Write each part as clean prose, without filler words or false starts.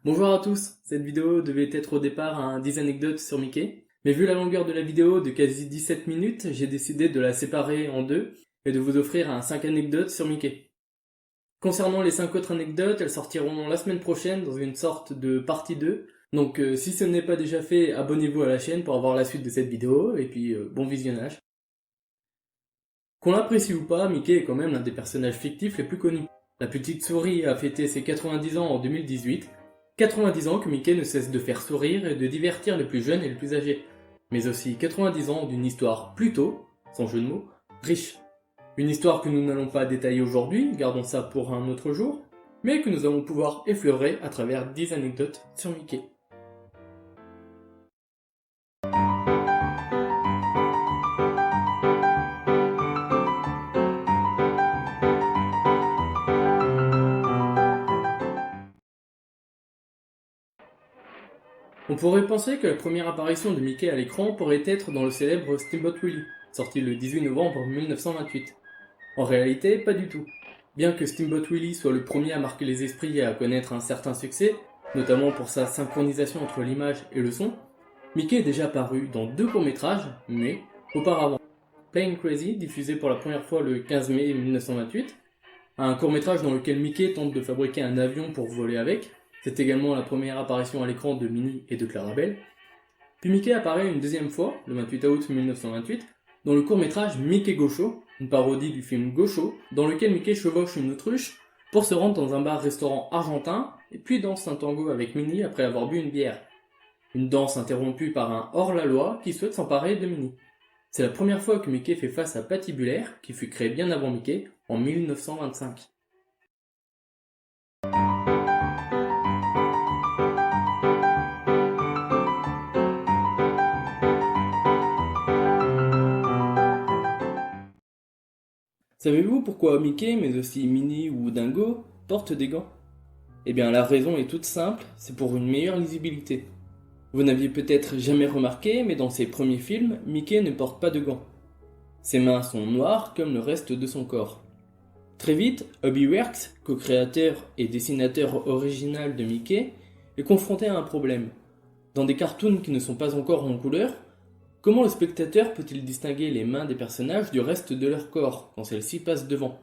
Bonjour à tous, cette vidéo devait être au départ un 10 anecdotes sur Mickey, mais vu la longueur de la vidéo de quasi 17 minutes, j'ai décidé de la séparer en deux et de vous offrir un 5 anecdotes sur Mickey. Concernant les 5 autres anecdotes, elles sortiront la semaine prochaine dans une sorte de partie 2, donc si ce n'est pas déjà fait, abonnez-vous à la chaîne pour avoir la suite de cette vidéo, et puis bon visionnage. Qu'on l'apprécie ou pas, Mickey est quand même l'un des personnages fictifs les plus connus. La petite souris a fêté ses 90 ans en 2018, 90 ans que Mickey ne cesse de faire sourire et de divertir les plus jeunes et les plus âgés, mais aussi 90 ans d'une histoire plutôt, sans jeu de mots, riche. Une histoire que nous n'allons pas détailler aujourd'hui, gardons ça pour un autre jour, mais que nous allons pouvoir effleurer à travers 10 anecdotes sur Mickey. On pourrait penser que la première apparition de Mickey à l'écran pourrait être dans le célèbre Steamboat Willie, sorti le 18 novembre 1928. En réalité, pas du tout. Bien que Steamboat Willie soit le premier à marquer les esprits et à connaître un certain succès, notamment pour sa synchronisation entre l'image et le son, Mickey est déjà apparu dans 2 courts-métrages, mais auparavant. Plane Crazy, diffusé pour la première fois le 15 mai 1928, un court-métrage dans lequel Mickey tente de fabriquer un avion pour voler avec. C'est également la première apparition à l'écran de Minnie et de Clarabelle. Puis Mickey apparaît une deuxième fois, le 28 août 1928, dans le court-métrage Mickey Gaucho, une parodie du film Gaucho, dans lequel Mickey chevauche une autruche pour se rendre dans un bar-restaurant argentin, et puis danse un tango avec Minnie après avoir bu une bière. Une danse interrompue par un hors-la-loi qui souhaite s'emparer de Minnie. C'est la première fois que Mickey fait face à Patibulaire, qui fut créé bien avant Mickey, en 1925. Savez-vous pourquoi Mickey, mais aussi Minnie ou Dingo, portent des gants? Eh bien la raison est toute simple, c'est pour une meilleure lisibilité. Vous n'aviez peut-être jamais remarqué, mais dans ses premiers films, Mickey ne porte pas de gants. Ses mains sont noires comme le reste de son corps. Très vite, Hobbyworks, co-créateur et dessinateur original de Mickey, est confronté à un problème. Dans des cartoons qui ne sont pas encore en couleur, comment le spectateur peut-il distinguer les mains des personnages du reste de leur corps quand celles-ci passent devant?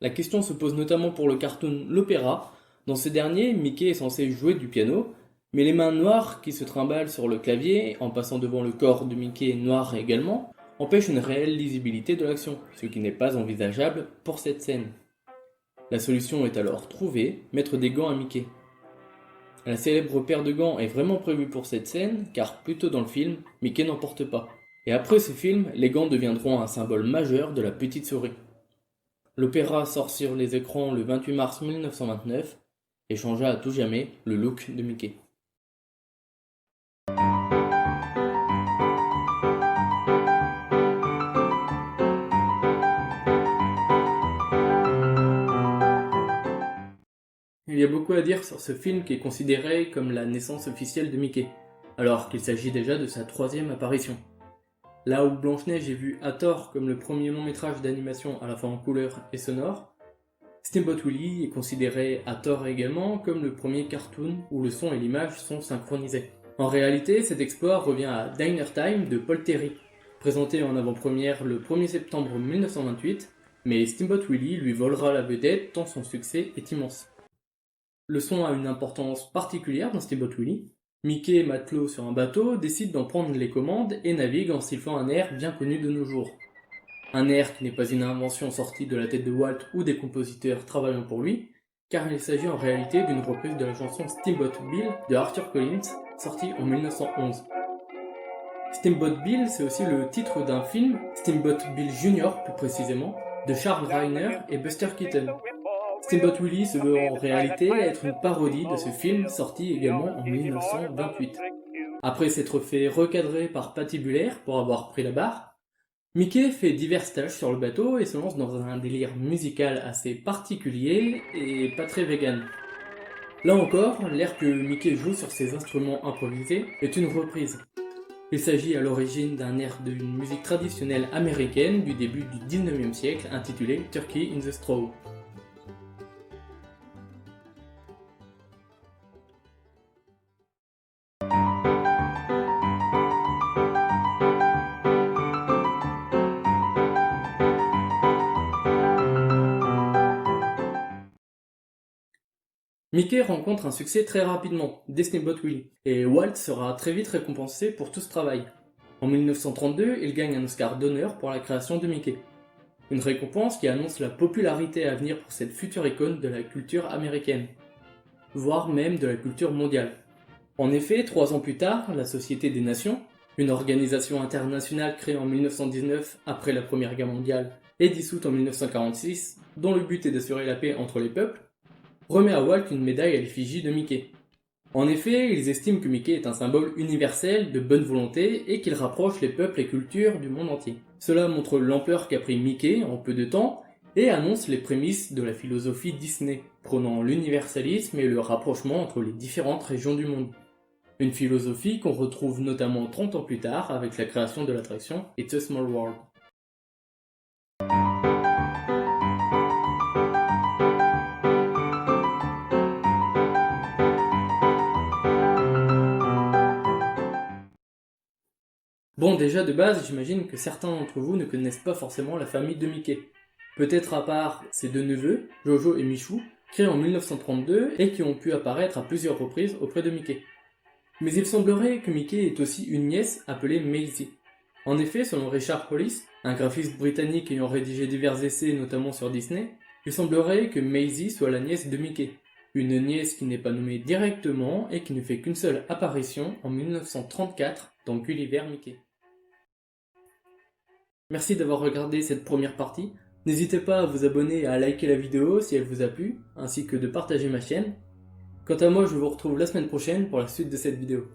La question se pose notamment pour le cartoon L'Opéra. Dans ce dernier, Mickey est censé jouer du piano, mais les mains noires qui se trimballent sur le clavier, en passant devant le corps de Mickey noir également, empêchent une réelle lisibilité de l'action, ce qui n'est pas envisageable pour cette scène. La solution est alors trouvée, mettre des gants à Mickey. La célèbre paire de gants est vraiment prévue pour cette scène, car plus tôt dans le film, Mickey n'en porte pas. Et après ce film, les gants deviendront un symbole majeur de la petite souris. L'opéra sort sur les écrans le 28 mars 1929 et changea à tout jamais le look de Mickey. Il y a beaucoup à dire sur ce film qui est considéré comme la naissance officielle de Mickey, alors qu'il s'agit déjà de sa 3e apparition. Là où Blanche-Neige est vue à tort comme le premier long métrage d'animation à la fois en couleur et sonore, Steamboat Willie est considéré à tort également comme le premier cartoon où le son et l'image sont synchronisés. En réalité, cet exploit revient à Diner Time de Paul Terry, présenté en avant-première le 1er septembre 1928, mais Steamboat Willie lui volera la vedette tant son succès est immense. Le son a une importance particulière dans Steamboat Willie. Mickey, matelot sur un bateau, décide d'en prendre les commandes et navigue en sifflant un air bien connu de nos jours. Un air qui n'est pas une invention sortie de la tête de Walt ou des compositeurs travaillant pour lui, car il s'agit en réalité d'une reprise de la chanson Steamboat Bill de Arthur Collins, sortie en 1911. Steamboat Bill, c'est aussi le titre d'un film, Steamboat Bill Jr. plus précisément, de Charles Reiner et Buster Keaton. Steamboat Willie se veut en réalité être une parodie de ce film sorti également en 1928. Après s'être fait recadrer par Patibulaire pour avoir pris la barre, Mickey fait divers tâches sur le bateau et se lance dans un délire musical assez particulier et pas très vegan. Là encore, l'air que Mickey joue sur ses instruments improvisés est une reprise. Il s'agit à l'origine d'un air d'une musique traditionnelle américaine du début du 19e siècle intitulé Turkey in the Straw. Mickey rencontre un succès très rapidement, dès Steamboat Willie, et Walt sera très vite récompensé pour tout ce travail. En 1932, il gagne un Oscar d'honneur pour la création de Mickey. Une récompense qui annonce la popularité à venir pour cette future icône de la culture américaine, voire même de la culture mondiale. En effet, 3 ans plus tard, la Société des Nations, une organisation internationale créée en 1919 après la Première Guerre mondiale et dissoute en 1946, dont le but est d'assurer la paix entre les peuples, remet à Walt une médaille à l'effigie de Mickey. En effet, ils estiment que Mickey est un symbole universel de bonne volonté et qu'il rapproche les peuples et cultures du monde entier. Cela montre l'ampleur qu'a pris Mickey en peu de temps et annonce les prémices de la philosophie Disney, prônant l'universalisme et le rapprochement entre les différentes régions du monde. Une philosophie qu'on retrouve notamment 30 ans plus tard avec la création de l'attraction It's a Small World. Bon, déjà de base, j'imagine que certains d'entre vous ne connaissent pas forcément la famille de Mickey. Peut-être à part ses 2 neveux, Jojo et Michou, créés en 1932 et qui ont pu apparaître à plusieurs reprises auprès de Mickey. Mais il semblerait que Mickey ait aussi une nièce appelée Maisie. En effet, selon Richard Hollis, un graphiste britannique ayant rédigé divers essais notamment sur Disney, il semblerait que Maisie soit la nièce de Mickey. Une nièce qui n'est pas nommée directement et qui ne fait qu'une seule apparition en 1934 dans Gulliver Mickey. Merci d'avoir regardé cette première partie. N'hésitez pas à vous abonner et à liker la vidéo si elle vous a plu, ainsi que de partager ma chaîne. Quant à moi, je vous retrouve la semaine prochaine pour la suite de cette vidéo.